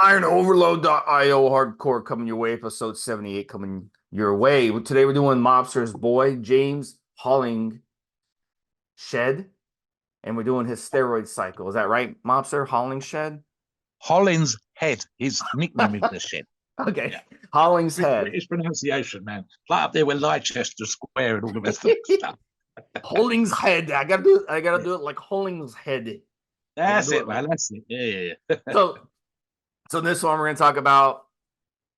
IronOverload.io hardcore coming your way, episode 78 coming your way. Today we're doing Mobster's boy, James Hollingshead, and we're doing his steroid cycle. Is that right, Mobster? Hollingshead? Hollingshead. His nickname is the Shed. Okay. Yeah. Hollingshead. British pronunciation, man. Like up there with Leicester Square and all the rest of that stuff. Hollingshead. I gotta do it like Hollingshead. I gotta That's do it, it like man. That's it. Yeah. so. So this one we're gonna talk about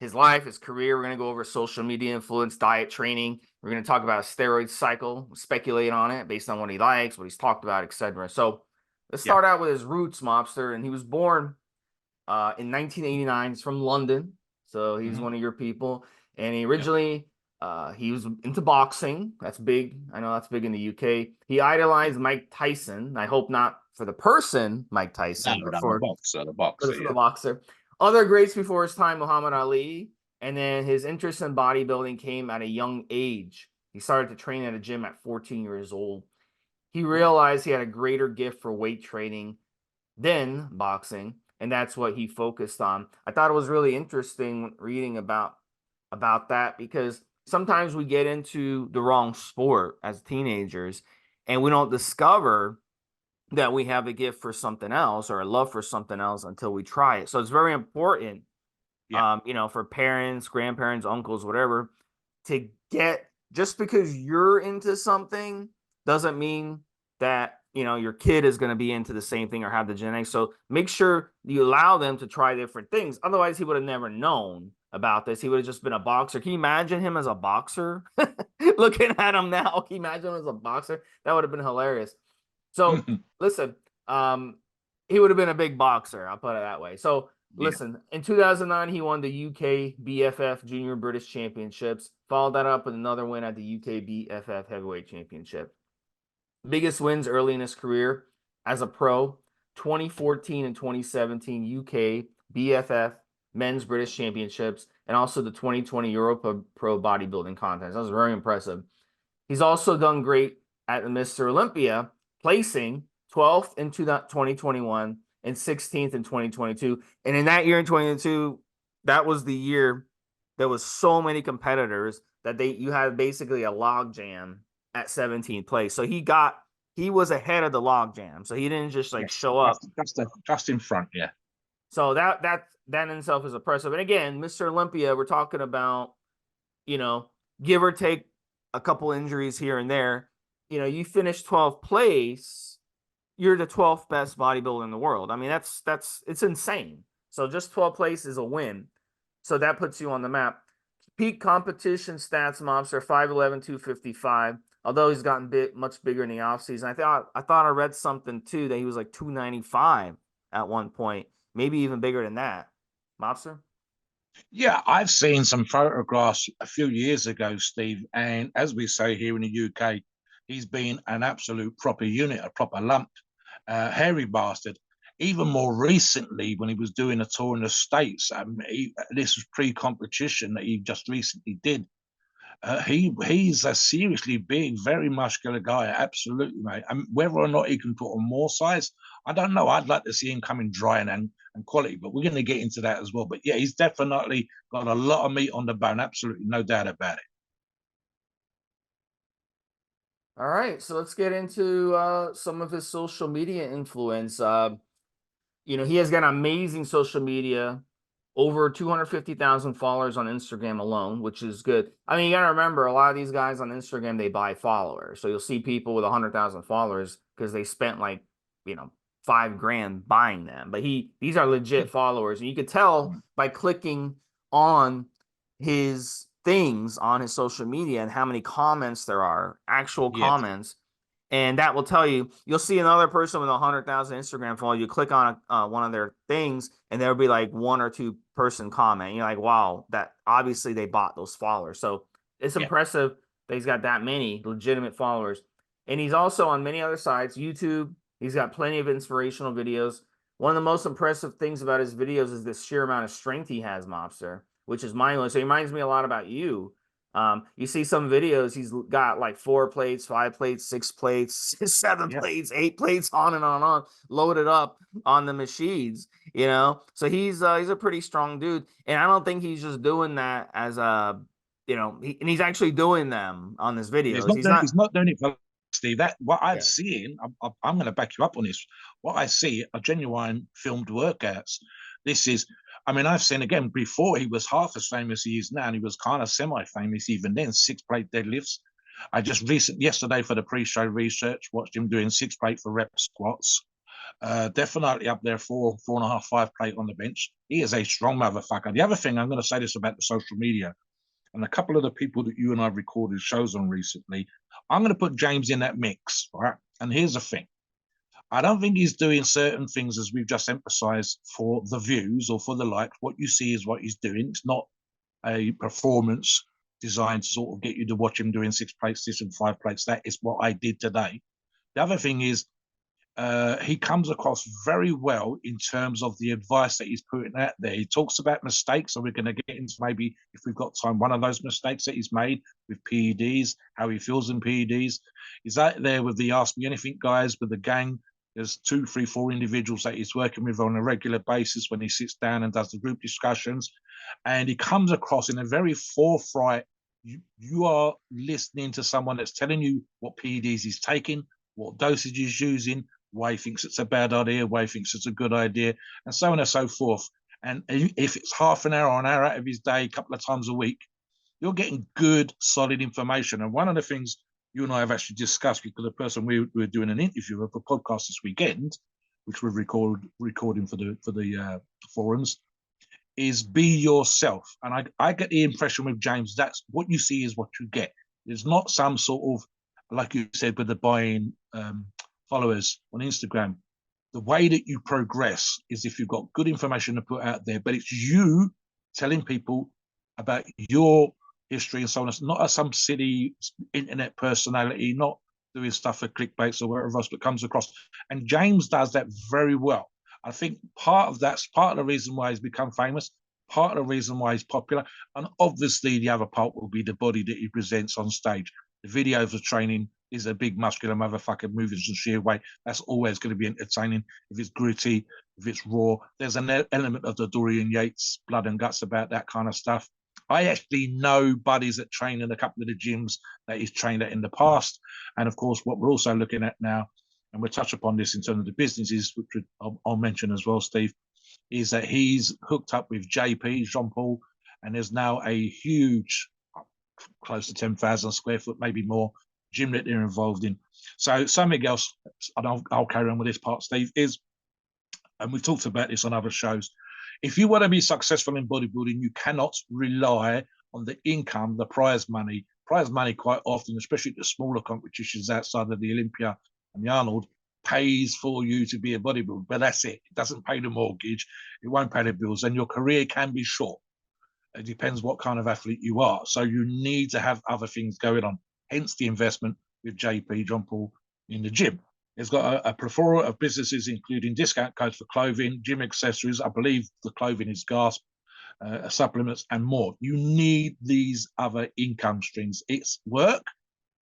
his life, his career. We're going to go over social media influence, diet, training. We're going to talk about a steroid cycle, speculate on it based on what he likes, what he's talked about, etc. So let's Yeah. start out with his roots, Mobster. And he was born in 1989. He's from London, so he's one of your people. And he Yep. originally he was into boxing. That's big. I know that's big in the UK. He idolized Mike Tyson. I hope not for the person Mike No, Tyson, but no, the boxer, for the yeah. boxer. Other greats before his time, Muhammad Ali, and then his interest in bodybuilding came at a young age. He started to train at a gym at 14 years old. He realized he had a greater gift for weight training than boxing, and that's what he focused on. I thought it was really interesting reading about that because sometimes we get into the wrong sport as teenagers and we don't discover that we have a gift for something else or a love for something else until we try it. So it's very important, Yeah. for parents, grandparents, uncles, whatever, to get just because you're into something doesn't mean that your kid is going to be into the same thing or have the genetics. So make sure you allow them to try different things. Otherwise, he would have never known about this. He would have just been a boxer. Can you imagine him as a boxer? Looking at him now, can you imagine him as a boxer? That would have been hilarious. So listen, he would have been a big boxer. I'll put it that way. So Yeah. listen, in 2009, he won the UK BFF Junior British Championships. Followed that up with another win at the UK BFF Heavyweight Championship. Biggest wins early in his career as a pro: 2014 and 2017 UK BFF Men's British Championships, and also the 2020 Europa Pro Bodybuilding Contest. That was very impressive. He's also done great at the Mr. Olympia, placing 12th in 2021 and 16th in 2022. And in that year in 2022, that was the year there was so many competitors that you had basically a log jam at 17th place. So he was ahead of the log jam. So he didn't just like Yes. show up. Just in front, yeah. So that in itself is impressive. And again, Mr. Olympia, we're talking about, give or take a couple injuries here and there. You finish 12th place, you're the 12th best bodybuilder in the world. I mean, it's insane. So just 12th place is a win. So that puts you on the map. Peak competition stats, Mobster, 5'11", 255. Although he's gotten much bigger in the offseason. I thought I read something too that he was like 295 at one point, maybe even bigger than that. Mobster? Yeah, I've seen some photographs a few years ago, Steve, and as we say here in the UK, he's been an absolute proper unit, a proper lump, hairy bastard. Even more recently, when he was doing a tour in the States, this was pre-competition that he just recently did. He's a seriously big, very muscular guy. Absolutely, mate. And whether or not he can put on more size, I don't know. I'd like to see him coming dry and quality, but we're going to get into that as well. But yeah, he's definitely got a lot of meat on the bone. Absolutely, no doubt about it. All right, so let's get into some of his social media influence. He has got amazing social media, over 250,000 followers on Instagram alone, which is good. I mean, you got to remember, a lot of these guys on Instagram, they buy followers. So you'll see people with 100,000 followers because they spent like, 5 grand buying them. But these are legit followers. And you could tell by clicking on his things on his social media and how many comments there are, actual Yes. comments. And that will tell you'll see another person with 100,000 Instagram followers. You click on one of their things, and there'll be like 1 or 2 person comment. You're like, wow, that obviously they bought those followers. So it's Yeah. impressive that he's got that many legitimate followers. And he's also on many other sites, YouTube. He's got plenty of inspirational videos. One of the most impressive things about his videos is the sheer amount of strength he has, Mobster, which is mindless. So he reminds me a lot about you. You see some videos, he's got like 4 plates, 5 plates, 6 plates, 7 Yeah. plates, 8 plates, on and on, loaded up on the machines, you know. So he's a pretty strong dude, and I don't think he's just doing that as a, you know, and he's actually doing them on his videos. He's not. He's not doing it for Steve. That what I've Yeah. seen. I'm going to back you up on this. What I see are genuine filmed workouts. This is. I mean, I've seen again before he was half as famous as he is now, and he was kind of semi-famous even then. 6-plate deadlifts. I just yesterday for the pre-show research watched him doing 6-plate for rep squats. Definitely up there, 4.5, 5-plate on the bench. He is a strong motherfucker. The other thing I'm going to say this about the social media, and a couple of the people that you and I have recorded shows on recently, I'm going to put James in that mix, right? And here's the thing. I don't think he's doing certain things, as we've just emphasized, for the views or for the likes. What you see is what he's doing. It's not a performance designed to sort of get you to watch him doing 6 plates, this and 5 plates. That is what I did today. The other thing is he comes across very well in terms of the advice that he's putting out there. He talks about mistakes, so we're going to get into maybe, if we've got time, one of those mistakes that he's made with PEDs, how he feels in PEDs. He's out there with the Ask Me Anything guys, with the gang. There's 2, 3, 4 individuals that he's working with on a regular basis when he sits down and does the group discussions. And he comes across in a very forthright, you are listening to someone that's telling you what PEDs he's taking, what dosage he's using, why he thinks it's a bad idea, why he thinks it's a good idea, and so on and so forth. And if it's half an hour or an hour out of his day, a couple of times a week, you're getting good, solid information. And one of the things you and I have actually discussed, because the person we were doing an interview of a podcast this weekend, which we're recording for the forums, is be yourself. And I get the impression with James, that's what you see is what you get. There's not some sort of, like you said, with the buying followers on Instagram. The way that you progress is if you've got good information to put out there, but it's you telling people about your history and so on. It's not as some silly internet personality, not doing stuff for clickbaits or whatever else, but comes across. And James does that very well. I think part of that's part of the reason why he's become famous, part of the reason why he's popular, and obviously the other part will be the body that he presents on stage. The videos of training is a big muscular motherfucker moving some sheer weight. That's always going to be entertaining. If it's gritty, if it's raw, there's an element of the Dorian Yates blood and guts about that kind of stuff. I actually know buddies that train in a couple of the gyms that he's trained at in the past. And of course, what we're also looking at now, and we'll touch upon this in terms of the businesses, which I'll mention as well, Steve, is that he's hooked up with JP, Jean Paul, and there's now a huge, close to 10,000 square foot, maybe more, gym that they're involved in. So something else, and I'll carry on with this part, Steve, is, and we've talked about this on other shows, if you want to be successful in bodybuilding, you cannot rely on the income, the prize money. Prize money quite often, especially the smaller competitions outside of the Olympia and the Arnold, pays for you to be a bodybuilder, but that's it. It doesn't pay the mortgage. It won't pay the bills, and your career can be short. It depends what kind of athlete you are. So you need to have other things going on. Hence the investment with JP, John Paul, in the gym. It's got a plethora of businesses, including discount codes for clothing, gym accessories. I believe the clothing is Gasp, supplements, and more. You need these other income streams. It's work,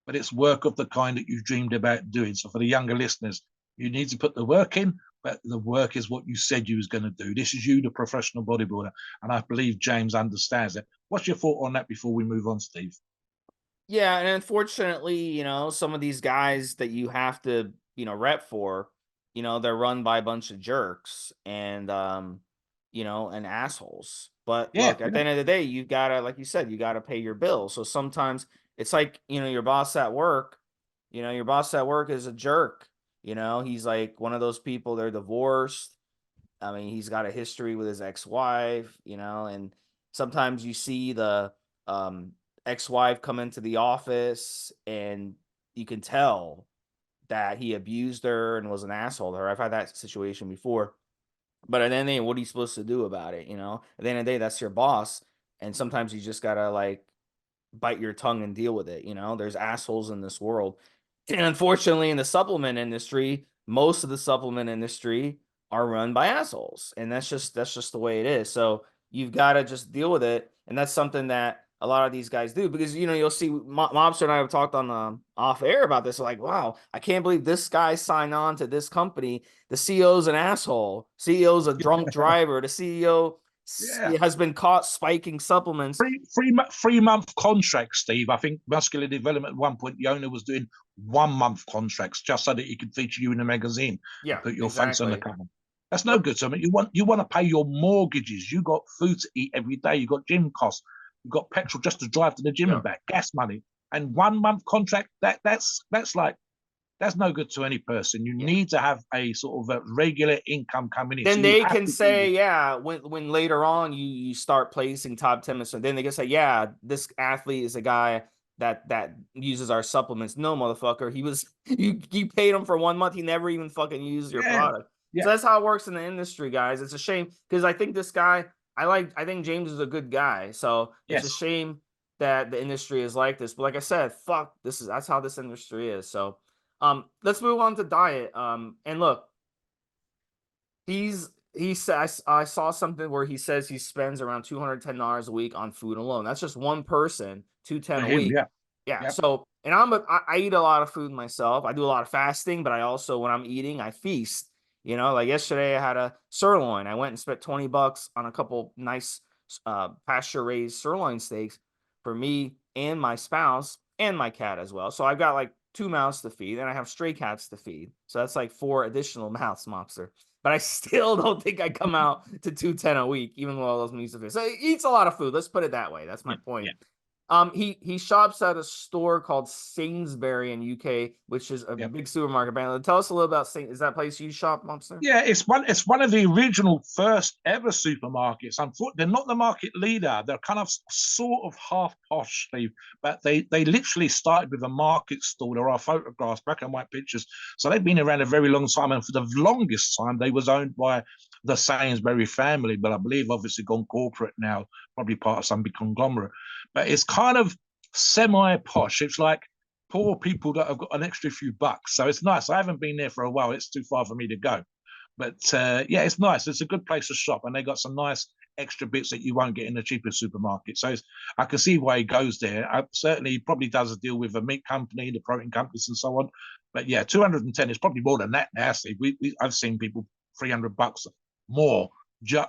but it's work of the kind that you dreamed about doing. So for the younger listeners, you need to put the work in, but the work is what you said you was going to do. This is you, the professional bodybuilder, and I believe James understands it. What's your thought on that before we move on, Steve? Yeah, and unfortunately, you know, some of these guys that you have to, you know, rep for, you know, they're run by a bunch of jerks and you know, and assholes. But Yeah, look, at yeah, the end of the day, you gotta, like you said, you gotta pay your bills. So sometimes it's like, you know, your boss at work, you know, your boss at work is a jerk. You know, he's like one of those people, they're divorced. I mean, he's got a history with his ex-wife, you know, and sometimes you see the um ex-wife come into the office and you can tell that he abused her and was an asshole to her. I've had that situation before. But at the end of the day, what are you supposed to do about it? You know, at the end of the day, that's your boss. And sometimes you just gotta like bite your tongue and deal with it. You know, there's assholes in this world. And unfortunately, in the supplement industry, most of the supplement industry are run by assholes. And that's just the way it is. So you've got to just deal with it. And that's something that a lot of these guys do, because you'll see Mobster and I have talked on off air about this. Like, wow, I can't believe this guy signed on to this company. The CEO's an asshole. CEO's a drunk driver. The CEO Yeah. has been caught spiking supplements. 3 month contracts, Steve. I think Muscular Development at one point the owner was doing 1 month contracts just so that he could feature you in the magazine Yeah, and put your face on the exactly. cover. That's no good to me. You want to pay your mortgages. You got food to eat every day. You got gym costs. You got petrol just to drive to the gym Yeah. and back, gas money, and 1 month contract. That's no good to any person. You need to have a sort of a regular income coming in. Then So you they have can to do say, this. yeah, when later on you start placing top 10, so then they can say, yeah, this athlete is a guy that uses our supplements. No, motherfucker, he was you paid him for 1 month, he never even fucking used your Yeah, product. yeah, So that's how it works in the industry, guys. It's a shame, because I think this guy, I think James is a good guy. So it's a yes. shame that the industry is like this. But like I said, fuck, that's how this industry is. So let's move on to diet. And look, he says, I saw something where he says he spends around $210 a week on food alone. That's just one person, 210 For a him, week. yeah, Yeah. yeah, So, and I eat a lot of food myself. I do a lot of fasting, but I also, when I'm eating, I feast. Like yesterday I had a sirloin. I went and spent $20 on a couple nice pasture raised sirloin steaks for me and my spouse and my cat as well. So I've got like 2 mouths to feed, and I have stray cats to feed. So that's like 4 additional mouths, Mobster. But I still don't think I come out to 210 a week, even with all those meals of fish. So he eats a lot of food. Let's put it that way. That's my yeah, point. yeah. He shops at a store called Sainsbury in UK, which is a Yeah. big supermarket brand. Tell us a little about Is that place you shop, Monster? Yeah, it's one of the original first ever supermarkets. Unfortunately, they're not the market leader. They're kind of sort of half posh, Steve, but they literally started with a market stall. There are photographs, black and white pictures. So they've been around a very long time, and for the longest time, they was owned by the Sainsbury family. But I believe obviously gone corporate now, probably part of some big conglomerate. But it's kind of semi posh. It's like poor people that have got an extra few bucks. So it's nice. I haven't been there for a while. It's too far for me to go. But yeah, it's nice. It's a good place to shop, and they got some nice extra bits that you won't get in the cheapest supermarket. So I can see why he goes there. Certainly, he probably does a deal with a meat company, the protein companies, and so on. But yeah, 210 is probably more than that now. Steve. I've seen people $300 more.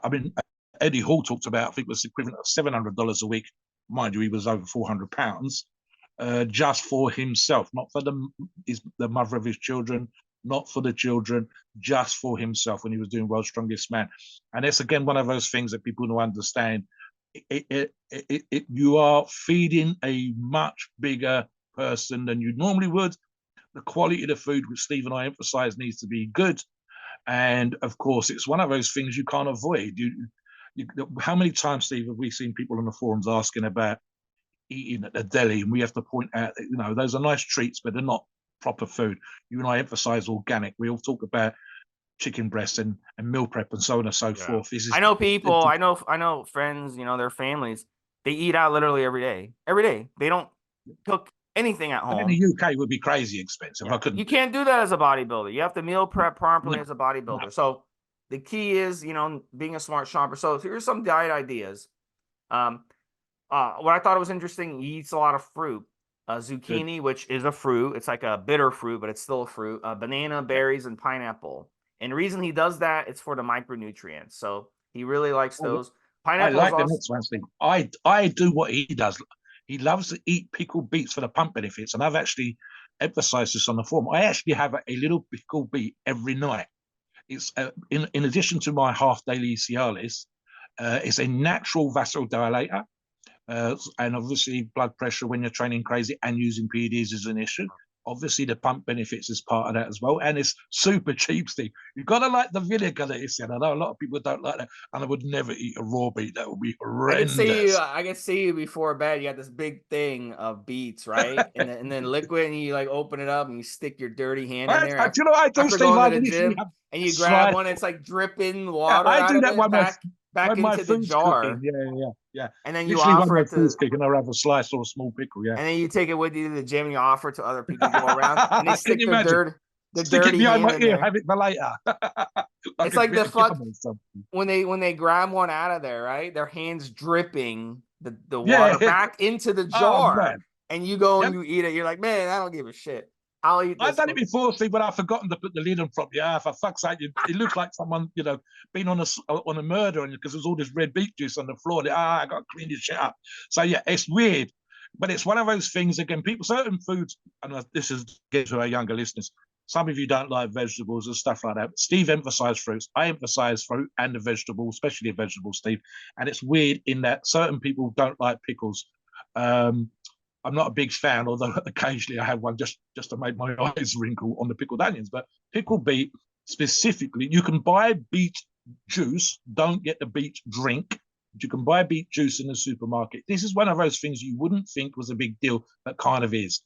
I mean, Eddie Hall talked about, I think it was the equivalent of $700 a week. Mind you, he was over £400 just for himself, not for the mother of his children, not for the children, just for himself when he was doing World's Strongest Man. And it's again one of those things that people don't understand. You are feeding a much bigger person than you normally would. The quality of the food, which Steve and I emphasize, needs to be good. And of course, it's one of those things you can't avoid. How many times, Steve, have we seen people on the forums asking about eating at the deli, and we have to point out that those are nice treats, but they're not proper food. You and I emphasize organic. We all talk about chicken breast and meal prep and so on and so Yeah. forth. This I is know people, I know friends, their families, they eat out literally every day. Every day. They don't cook anything at and in the home. UK would be crazy expensive. I Yeah. couldn't You do it. can't do that as a bodybuilder. You have to meal prep No, properly as a no. bodybuilder. So the key is, being a smart shopper. So here's some diet ideas. Um, what I thought was interesting, he eats a lot of fruit. Good. Zucchini, which is a fruit, it's like a bitter fruit, but it's still a fruit. Banana, Yeah. berries, and pineapple. And the reason he does that, it's for the micronutrients. So he really likes those. I Pineapple is like the also, next one, Steve. I do what he does. He loves to eat pickled beets for the pump benefits, and I've actually emphasized this on the forum. I actually have a little pickled beet every night. It's in addition to my half daily Cialis, it's a natural vasodilator, and obviously blood pressure when you're training crazy and using PEDs is an issue. Obviously, the pump benefits is part of that as well, and it's super cheap, Steve. You've got to like the vinegar that he said. I know a lot of people don't like that, and I would never eat a raw beet. That would be horrendous. I can see you before bed. You got this big thing of beets, right? And then liquid, and you like open it up and you stick your dirty hand in there Do you know what I do, after Steve? going to I the literally gym, have and a you grab slice. one. It's like dripping Yeah, water I out do of that it when back my into the food's cooking. jar, Yeah. and then you Literally when offer my it food's to, cooking, I have a slice or a small pickle. Yeah. and then you take it with you to the gym and you offer it to other people who go around, and they Can stick you imagine? their Stick it dirty behind hand my in ear, there. have it for later. Like It's a like bit the of fuck gum or something. when they grab one out of there, right? Their hands dripping the Yeah. water back into the Oh jar, man. and you go and Yep. you eat it. You're like, man, I don't give a shit. I'll eat I've this done it one. before, Steve, but I've forgotten to put the lid on properly. Ah, for fuck's sake, it looks like someone, been on a murder, because there's all this red beet juice on the floor. I got to clean this shit up. So yeah, it's weird, but it's one of those things. Again, certain foods, and this is get to our younger listeners. Some of you don't like vegetables and stuff like that. But Steve emphasised fruits. I emphasise fruit and the vegetables, especially the vegetables, Steve. And it's weird in that certain people don't like pickles. I'm not a big fan, although occasionally I have one just to make my eyes wrinkle on the pickled onions. But pickled beet specifically, you can buy beet juice. Don't get the beet drink. But you can buy beet juice in the supermarket. This is one of those things you wouldn't think was a big deal, but kind of is.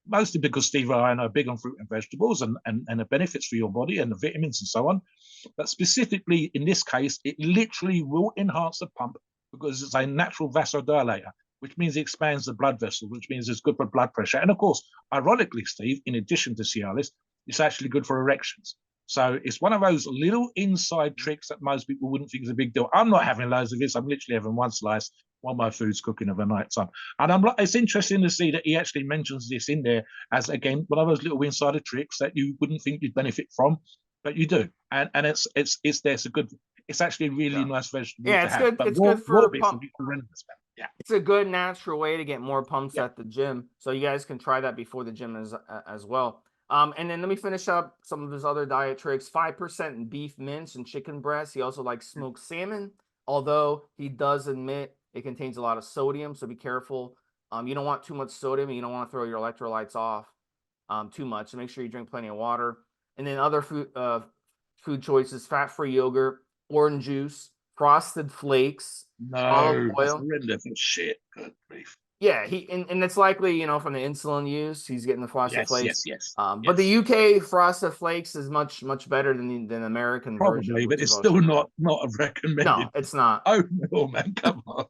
Mostly because Steve and I are big on fruit and vegetables and the benefits for your body and the vitamins and so on. But specifically in this case, it literally will enhance the pump because it's a natural vasodilator, which means it expands the blood vessels, which means it's good for blood pressure. And of course, ironically, Steve, in addition to Cialis, it's actually good for erections. So it's one of those little inside tricks that most people wouldn't think is a big deal. I'm not having loads of this. I'm literally having one slice while my food's cooking over night time. And it's interesting to see that he actually mentions this in there as, again, one of those little insider tricks that you wouldn't think you'd benefit from, but you do. And it's there. It's actually a really nice vegetable to It's have. good. But It's good raw for bits pump. would be horrendous. Yeah. It's a good natural way to get more pumps Yeah. at the gym. So you guys can try that before the gym as well. And then let me finish up some of his other diet tricks. 5% beef mince and chicken breast. He also likes smoked salmon, although he does admit it contains a lot of sodium, so be careful. You don't want too much sodium, and you don't want to throw your electrolytes off too much. So make sure you drink plenty of water. And then other food choices: fat-free yogurt, orange juice, frosted flakes, olive No, that's oil. horrendous shit. Good grief. Yeah, and it's likely, from the insulin use, he's getting the frosted Yes, flakes. yes. But the UK frosted flakes is much better than the American version, Probably, which but is it's all still sugar. not a recommended. No, it's not. Oh no, man, come on.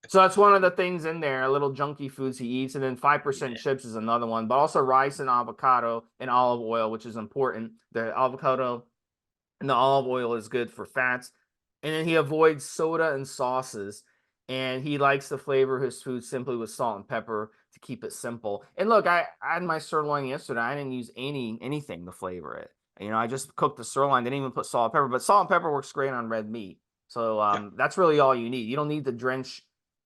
So that's one of the things in there, little junky foods he eats. And then 5% chips is another one, but also rice and avocado and olive oil, which is important. The avocado and the olive oil is good for fats. And then he avoids soda and sauces. And he likes to flavor his food simply with salt and pepper to keep it simple. And look, I had my sirloin yesterday. I didn't use anything to flavor it. I just cooked the sirloin, didn't even put salt and pepper. But salt and pepper works great on red meat. So that's really all you need. You don't need to drench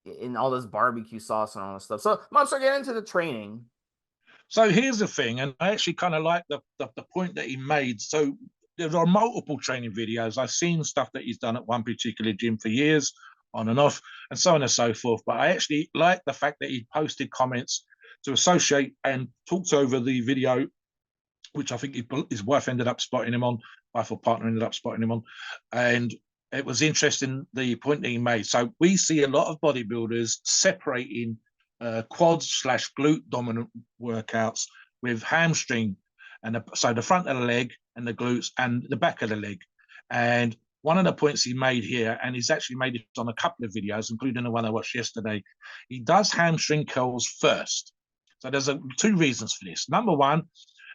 in all this barbecue sauce and all this stuff. So let's get into the training. So here's the thing, and I actually kind of like the point that he made. So there are multiple training videos. I've seen stuff that he's done at one particular gym for years, on and off, and so on and so forth. But I actually like the fact that he posted comments to associate and talked over the video, which I think his wife ended up spotting him on, wife or partner ended up spotting him on. And it was interesting, the point that he made. So we see a lot of bodybuilders separating quad/glute dominant workouts with hamstring, and so the front of the leg and the glutes and the back of the leg. And one of the points he made here, and he's actually made it on a couple of videos, including the one I watched yesterday, he does hamstring curls first. So there's two reasons for this. Number one,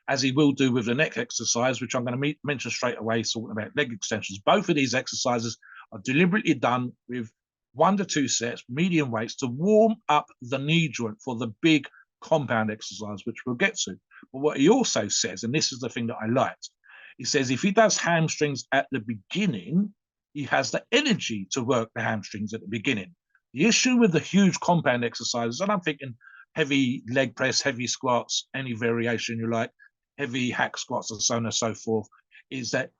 as he will do with the next exercise, which I'm going to mention straight away, talking about leg extensions. Both of these exercises are deliberately done with 1 to 2 sets, medium weights, to warm up the knee joint for the big compound exercise, which we'll get to. But what he also says, and this is the thing that I liked, he says if he does hamstrings at the beginning, he has the energy to work the hamstrings at the beginning. The issue with the huge compound exercises, and I'm thinking heavy leg press, heavy squats, any variation you like, heavy hack squats and so on and so forth, is that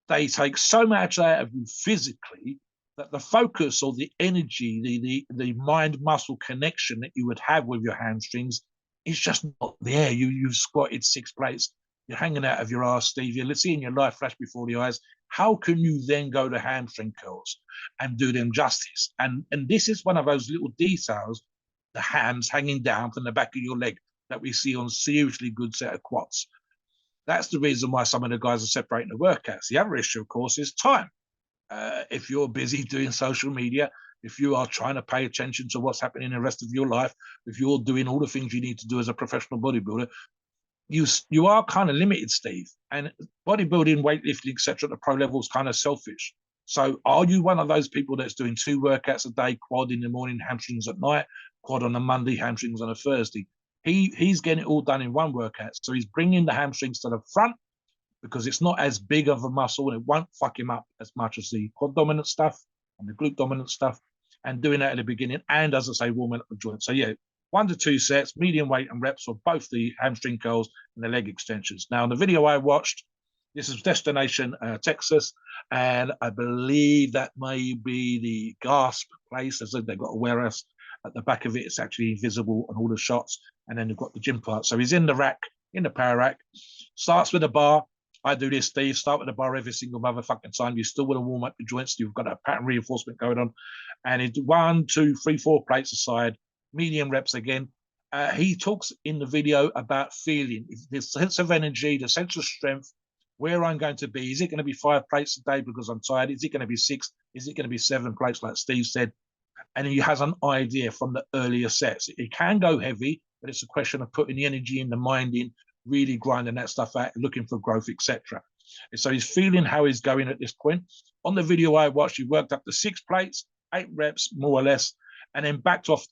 they take so much out of you physically that the focus or the energy, the mind-muscle connection that you would have with your hamstrings is just not there. You've squatted 6 plates, you're hanging out of your ass, Steve, you're seeing your life flash before the eyes. How can you then go to hamstring curls and do them justice? And this is one of those little details, the hams hanging down from the back of your leg that we see on seriously good set of quads. That's the reason why some of the guys are separating the workouts. The other issue, of course, is time. If you're busy doing social media, if you are trying to pay attention to what's happening in the rest of your life, if you're doing all the things you need to do as a professional bodybuilder, you are kind of limited, Steve. And bodybuilding, weightlifting, etc., at the pro level is kind of selfish. So are you one of those people that's doing 2 workouts a day, quad in the morning, hamstrings at night, quad on a Monday, hamstrings on a Thursday? He's getting it all done in one workout. So he's bringing the hamstrings to the front because it's not as big of a muscle and it won't fuck him up as much as the quad dominant stuff and the glute dominant stuff, and doing that at the beginning. And as I say, warming up the joints. So yeah, 1 to 2 sets, medium weight and reps for both the hamstring curls and the leg extensions. Now, in the video I watched, this is Destination Texas, and I believe that may be the gasp place. As they've got a warehouse at the back of it. It's actually visible on all the shots, and then you've got the gym part. So he's in the rack, in the power rack, starts with a bar. I do this, Steve. Start with the bar every single motherfucking time. You still want to warm up your joints. You've got a pattern reinforcement going on. And it's 1, 2, 3, 4 plates aside, medium reps again. He talks in the video about feeling the sense of energy, the sense of strength, where I'm going to be. Is it going to be 5 plates a day because I'm tired? Is it going to be 6? Is it going to be 7 plates like Steve said? And he has an idea from the earlier sets. It can go heavy, but it's a question of putting the energy in, the mind in, really grinding that stuff out, looking for growth, etc. So he's feeling how he's going at this point. On the video I watched, he worked up to 6 plates, 8 reps, more or less, and then backed off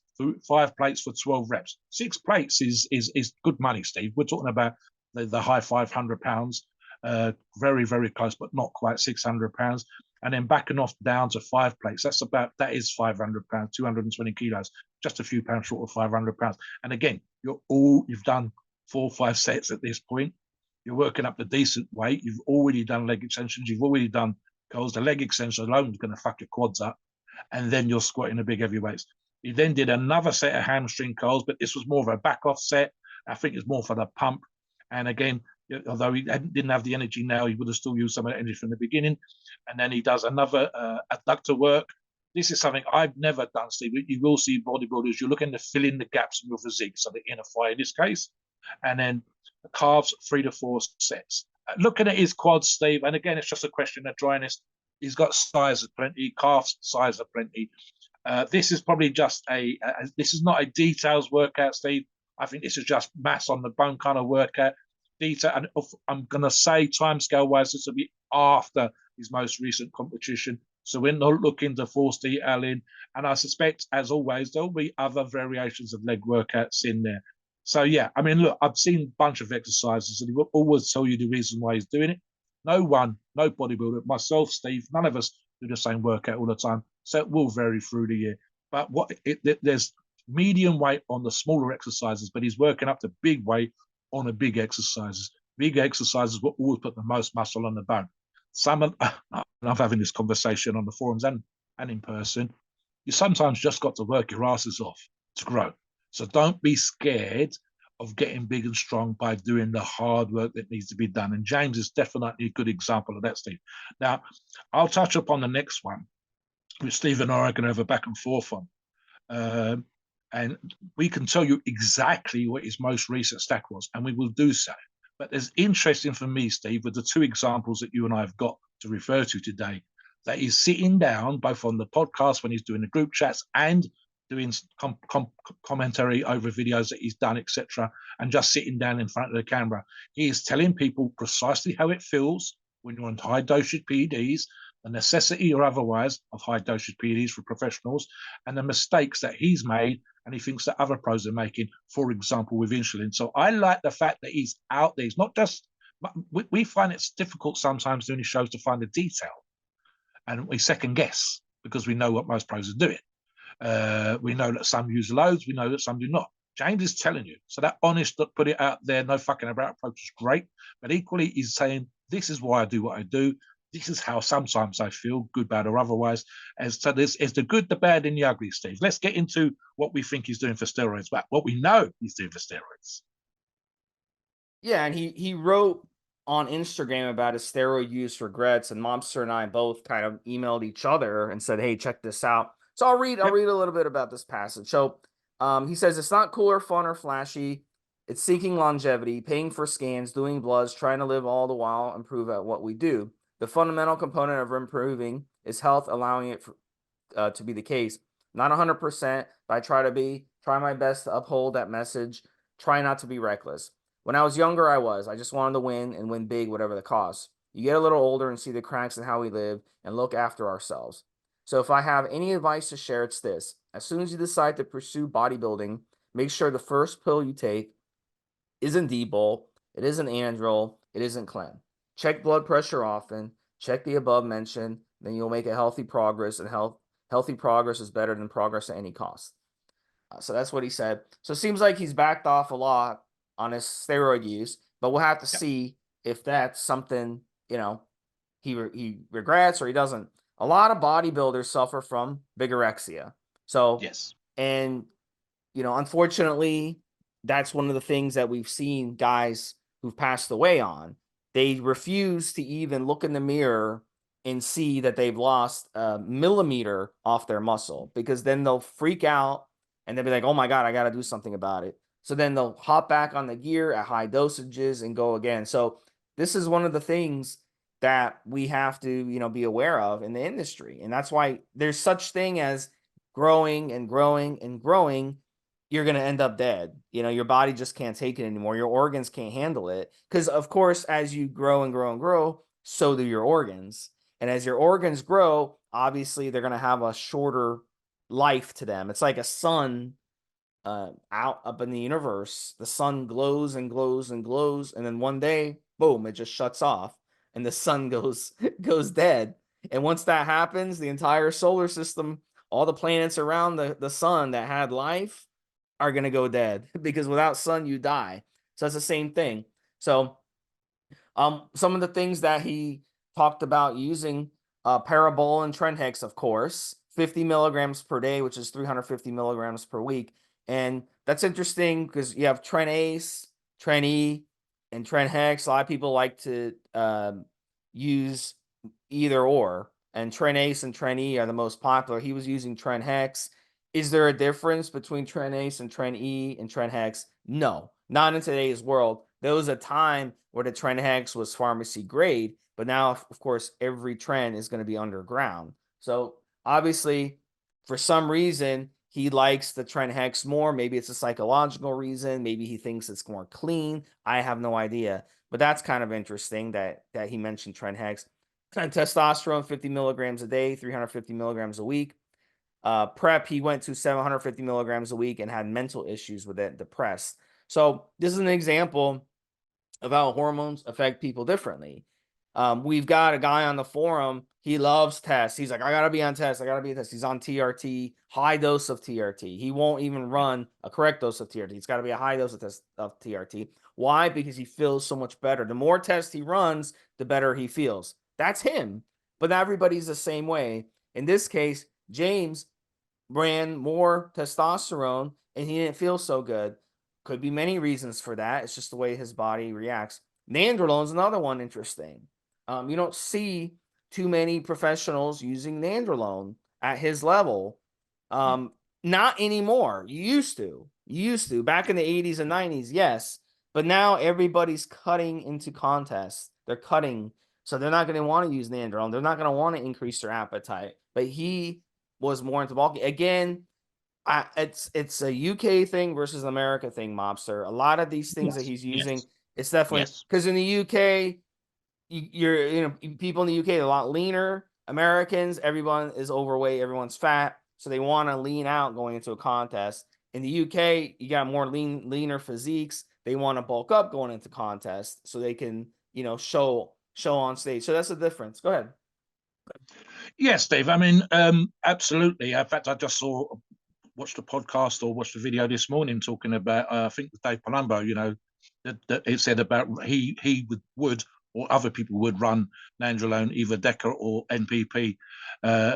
5 plates for 12 reps. 6 plates is good money, Steve. We're talking about the high £500, very, very close, but not quite £600. And then backing off down to 5 plates. That is £500, 220 kilos, just a few pounds short of £500. And again, you've done 4 or 5 sets at this point. You're working up the decent weight. You've already done leg extensions. You've already done curls. The leg extension alone is going to fuck your quads up. And then you're squatting the big heavy weights. He then did another set of hamstring curls, but this was more of a back off set. I think it's more for the pump. And again, although he didn't have the energy now, he would have still used some of the energy from the beginning. And then he does another adductor work. This is something I've never done, Steve. You will see bodybuilders, you're looking to fill in the gaps in your physique, so the inner thigh in this case. And then the calves, 3 to 4 sets. Looking at his quads, Steve, and again, it's just a question of dryness. He's got size of plenty, calves size of plenty. This is probably just this is not a details workout, Steve. I think this is just mass on the bone kind of workout. Detail, and I'm going to say timescale wise, this will be after his most recent competition. So we're not looking to force detail in. And I suspect, as always, there'll be other variations of leg workouts in there. So, yeah, I mean, look, I've seen a bunch of exercises and he will always tell you the reason why he's doing it. No bodybuilder, myself, Steve, none of us do the same workout all the time. So it will vary through the year. But there's medium weight on the smaller exercises, but he's working up to big weight on the big exercises. Big exercises will always put the most muscle on the bone. And I'm having this conversation on the forums and in person. You sometimes just got to work your asses off to grow. So don't be scared of getting big and strong by doing the hard work that needs to be done. And James is definitely a good example of that, Steve. Now, I'll touch upon the next one, which Steve and I are going to have a back and forth on. And we can tell you exactly what his most recent stack was, and we will do so. But it's interesting for me, Steve, with the 2 examples that you and I have got to refer to today, that he's sitting down both on the podcast when he's doing the group chats and doing commentary over videos that he's done, etc., and just sitting down in front of the camera. He is telling people precisely how it feels when you're on high dosage PEDs, the necessity or otherwise of high dosage PEDs for professionals, and the mistakes that he's made and he thinks that other pros are making, for example, with insulin. So I like the fact that he's out there. He's not just, we find it's difficult sometimes doing these shows to find the detail. And we second guess because we know what most pros are doing. We know that some use loads. We know that some do not. James is telling you. So that honest, put it out there, no fucking about approach is great. But equally, he's saying, this is why I do what I do. This is how sometimes I feel, good, bad, or otherwise. And so this is the good, the bad, and the ugly, Steve. Let's get into what we think he's doing for steroids, but what we know he's doing for steroids. Yeah, and he wrote on Instagram about his steroid use regrets, and Mobster and I both kind of emailed each other and said, "Hey, check this out." So I'll read a little bit about this passage. So he says, "It's not cool or fun or flashy. It's seeking longevity, paying for scans, doing bloods, trying to live all the while improve at what we do. The fundamental component of improving is health, allowing it to be the case. Not 100%, but I try my best to uphold that message. Try not to be reckless. When I was younger, I just wanted to win and win big, whatever the cost. you get a little older and see the cracks in how we live and look after ourselves. So if I have any advice to share, it's this. As soon as you decide to pursue bodybuilding, make sure the first pill you take isn't D-Bolt, it isn't Androl, it isn't Clem. Check blood pressure often, check the above mentioned, then you'll make a healthy progress, and healthy progress is better than progress at any cost. So that's what he said. So it seems like he's backed off a lot on his steroid use, but we'll have to Yeah. see if that's something, he regrets or he doesn't. A lot of bodybuilders suffer from bigorexia. So, Yes. and unfortunately, that's one of the things that we've seen guys who've passed away on. They refuse to even look in the mirror and see that they've lost a millimeter off their muscle, because then they'll freak out and they'll be like, oh my God, I got to do something about it. So then they'll hop back on the gear at high dosages and go again. So this is one of the things that we have to, be aware of in the industry. And that's why there's such thing as growing and growing and growing. You're going to end up dead. Your body just can't take it anymore. Your organs can't handle it. Because, of course, as you grow and grow and grow, so do your organs. And as your organs grow, obviously, they're going to have a shorter life to them. It's like a sun out up in the universe. The sun glows and glows and glows. And then one day, boom, it just shuts off and the sun goes dead. And once that happens, the entire solar system, all the planets around the sun that had life, are going to go dead, because without sun you die. So it's the same thing. So some of the things that he talked about using, parabolan Trenhex, of course, 50 milligrams per day, which is 350 milligrams per week. And that's interesting because you have Tren Ace, Tren E, and Tren Hex. A lot of people like to use either or, and Tren Ace and Tren E are the most popular. He was using Tren Hex. Is there a difference between Tren Ace and Tren E and Tren Hex? No, not in today's world. There was a time where the Tren Hex was pharmacy grade, but now, of course, every Tren is going to be underground. So obviously, for some reason, he likes the Tren Hex more. Maybe it's a psychological reason. Maybe he thinks it's more clean. I have no idea. But that's kind of interesting that he mentioned Tren Hex. And testosterone, 50 milligrams a day, 350 milligrams a week. Prep, he went to 750 milligrams a week and had mental issues with it, depressed. So this is an example of how hormones affect people differently. We've got a guy on the forum. He loves tests. He's like, I gotta be on tests. I gotta be on tests. He's on TRT, high dose of TRT. He won't even run a correct dose of TRT. It's got to be a high dose of TRT. Why? Because he feels so much better. The more tests he runs, the better he feels. That's him. But not everybody's the same way. In this case, James ran more testosterone and he didn't feel so good. Could be many reasons for that. It's just the way his body reacts. Nandrolone is another one interesting. You don't see too many professionals using Nandrolone at his level. Not anymore. You used to. Back in the 80s and 90s, yes. But now everybody's cutting into contests. They're cutting. So they're not going to want to use Nandrolone. They're not going to want to increase their appetite. But he was more into bulking. Again, it's a UK thing versus an America thing, Mobster. A lot of these things that Yes. he's using, Yes. it's definitely Yes. because in the UK, people in the UK are a lot leaner. Americans, everyone is overweight, everyone's fat, so they want to lean out going into a contest. In the UK, you got more leaner physiques. They want to bulk up going into contests so they can, show on stage. So that's the difference. Go ahead. Yes, Dave. I mean, absolutely. In fact, I just watched a podcast or watched a video this morning talking about, I think Dave Palumbo, that it said about he would or other people would run Nandrolone, either DECA or NPP,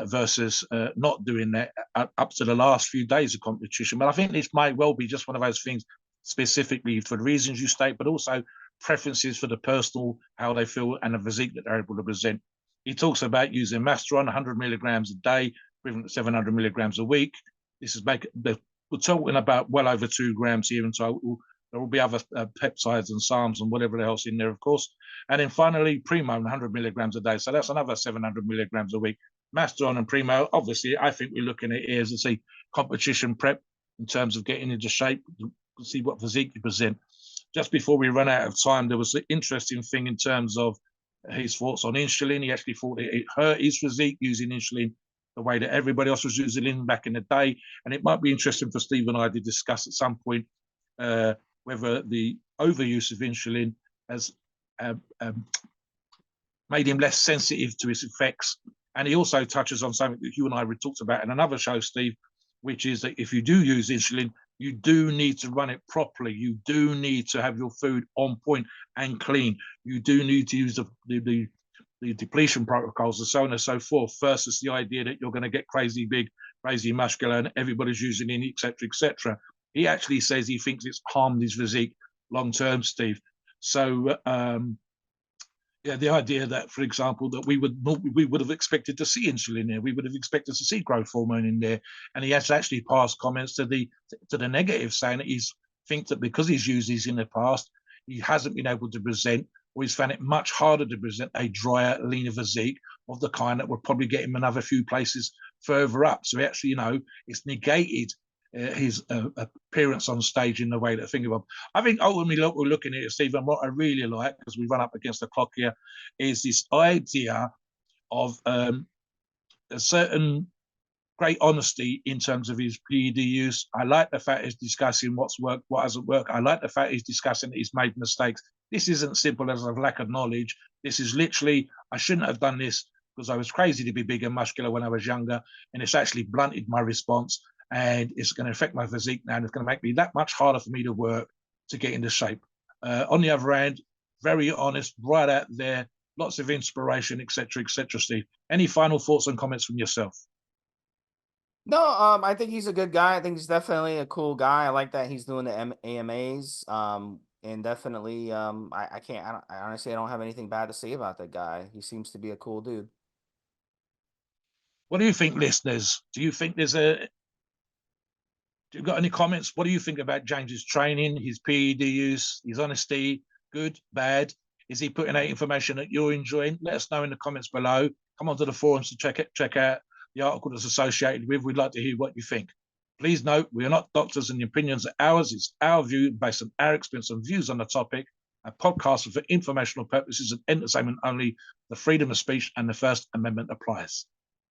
versus not doing that up to the last few days of competition. But I think this might well be just one of those things specifically for the reasons you state, but also preferences for the personal, how they feel, and the physique that they're able to present. He talks about using Masteron 100 milligrams a day, equivalent to 700 milligrams a week. This is we're talking about well over 2 grams here in total. There will be other peptides and SARMs and whatever else in there, of course. And then finally, Primo, 100 milligrams a day. So that's another 700 milligrams a week. Masteron and Primo, obviously, I think we're looking at here as to see competition prep in terms of getting into shape, to see what physique you present. Just before we run out of time, there was an interesting thing in terms of his thoughts on insulin. He actually thought it hurt his physique using insulin the way that everybody else was using it back in the day. And it might be interesting for Steve and I to discuss at some point whether the overuse of insulin has made him less sensitive to its effects. And he also touches on something that you and I talked about in another show, Steve, which is that if you do use insulin, you do need to run it properly. You do need to have your food on point and clean. You do need to use the depletion protocols and so on and so forth, versus the idea that you're going to get crazy big, crazy muscular, and everybody's using it, etc., etc. He actually says he thinks it's harmed his physique long term, Steve. So yeah, the idea that, for example, that we would have expected to see insulin there, we would have expected to see growth hormone in there, and he has actually passed comments to the negative, saying that he's thinks that because he's used these in the past, he hasn't been able to present, or he's found it much harder to present a drier, leaner physique of the kind that would probably get him another few places further up. So actually, it's negated his appearance on stage in the way that I think about. I think ultimately, we're looking at it, Stephen. What I really like, because we run up against the clock here, is this idea of a certain great honesty in terms of his PED use. I like the fact he's discussing what's worked, what hasn't worked. I like the fact he's discussing that he's made mistakes. This isn't simple as a lack of knowledge. This is literally, I shouldn't have done this because I was crazy to be big and muscular when I was younger, and it's actually blunted my response, and it's going to affect my physique now, and it's going to make me that much harder for me to work to get into shape. On the other hand, very honest, right out there, lots of inspiration, etc., etc. Steve, any final thoughts and comments from yourself? No, I think he's a good guy. I think he's definitely a cool guy. I like that he's doing the AMAs. And definitely, I can't. I honestly, I don't have anything bad to say about that guy. He seems to be a cool dude. What do you think, listeners? Do you think there's a? Do you got any comments? What do you think about James's training, his PED use, his honesty? Good, bad? Is he putting out information that you're enjoying? Let us know in the comments below. Come onto the forums to check out the article that's associated with. We'd like to hear what you think. Please note, we are not doctors and the opinions are ours. It's our view based on our experience and views on the topic. A podcast for informational purposes and entertainment only. The freedom of speech and the First Amendment applies.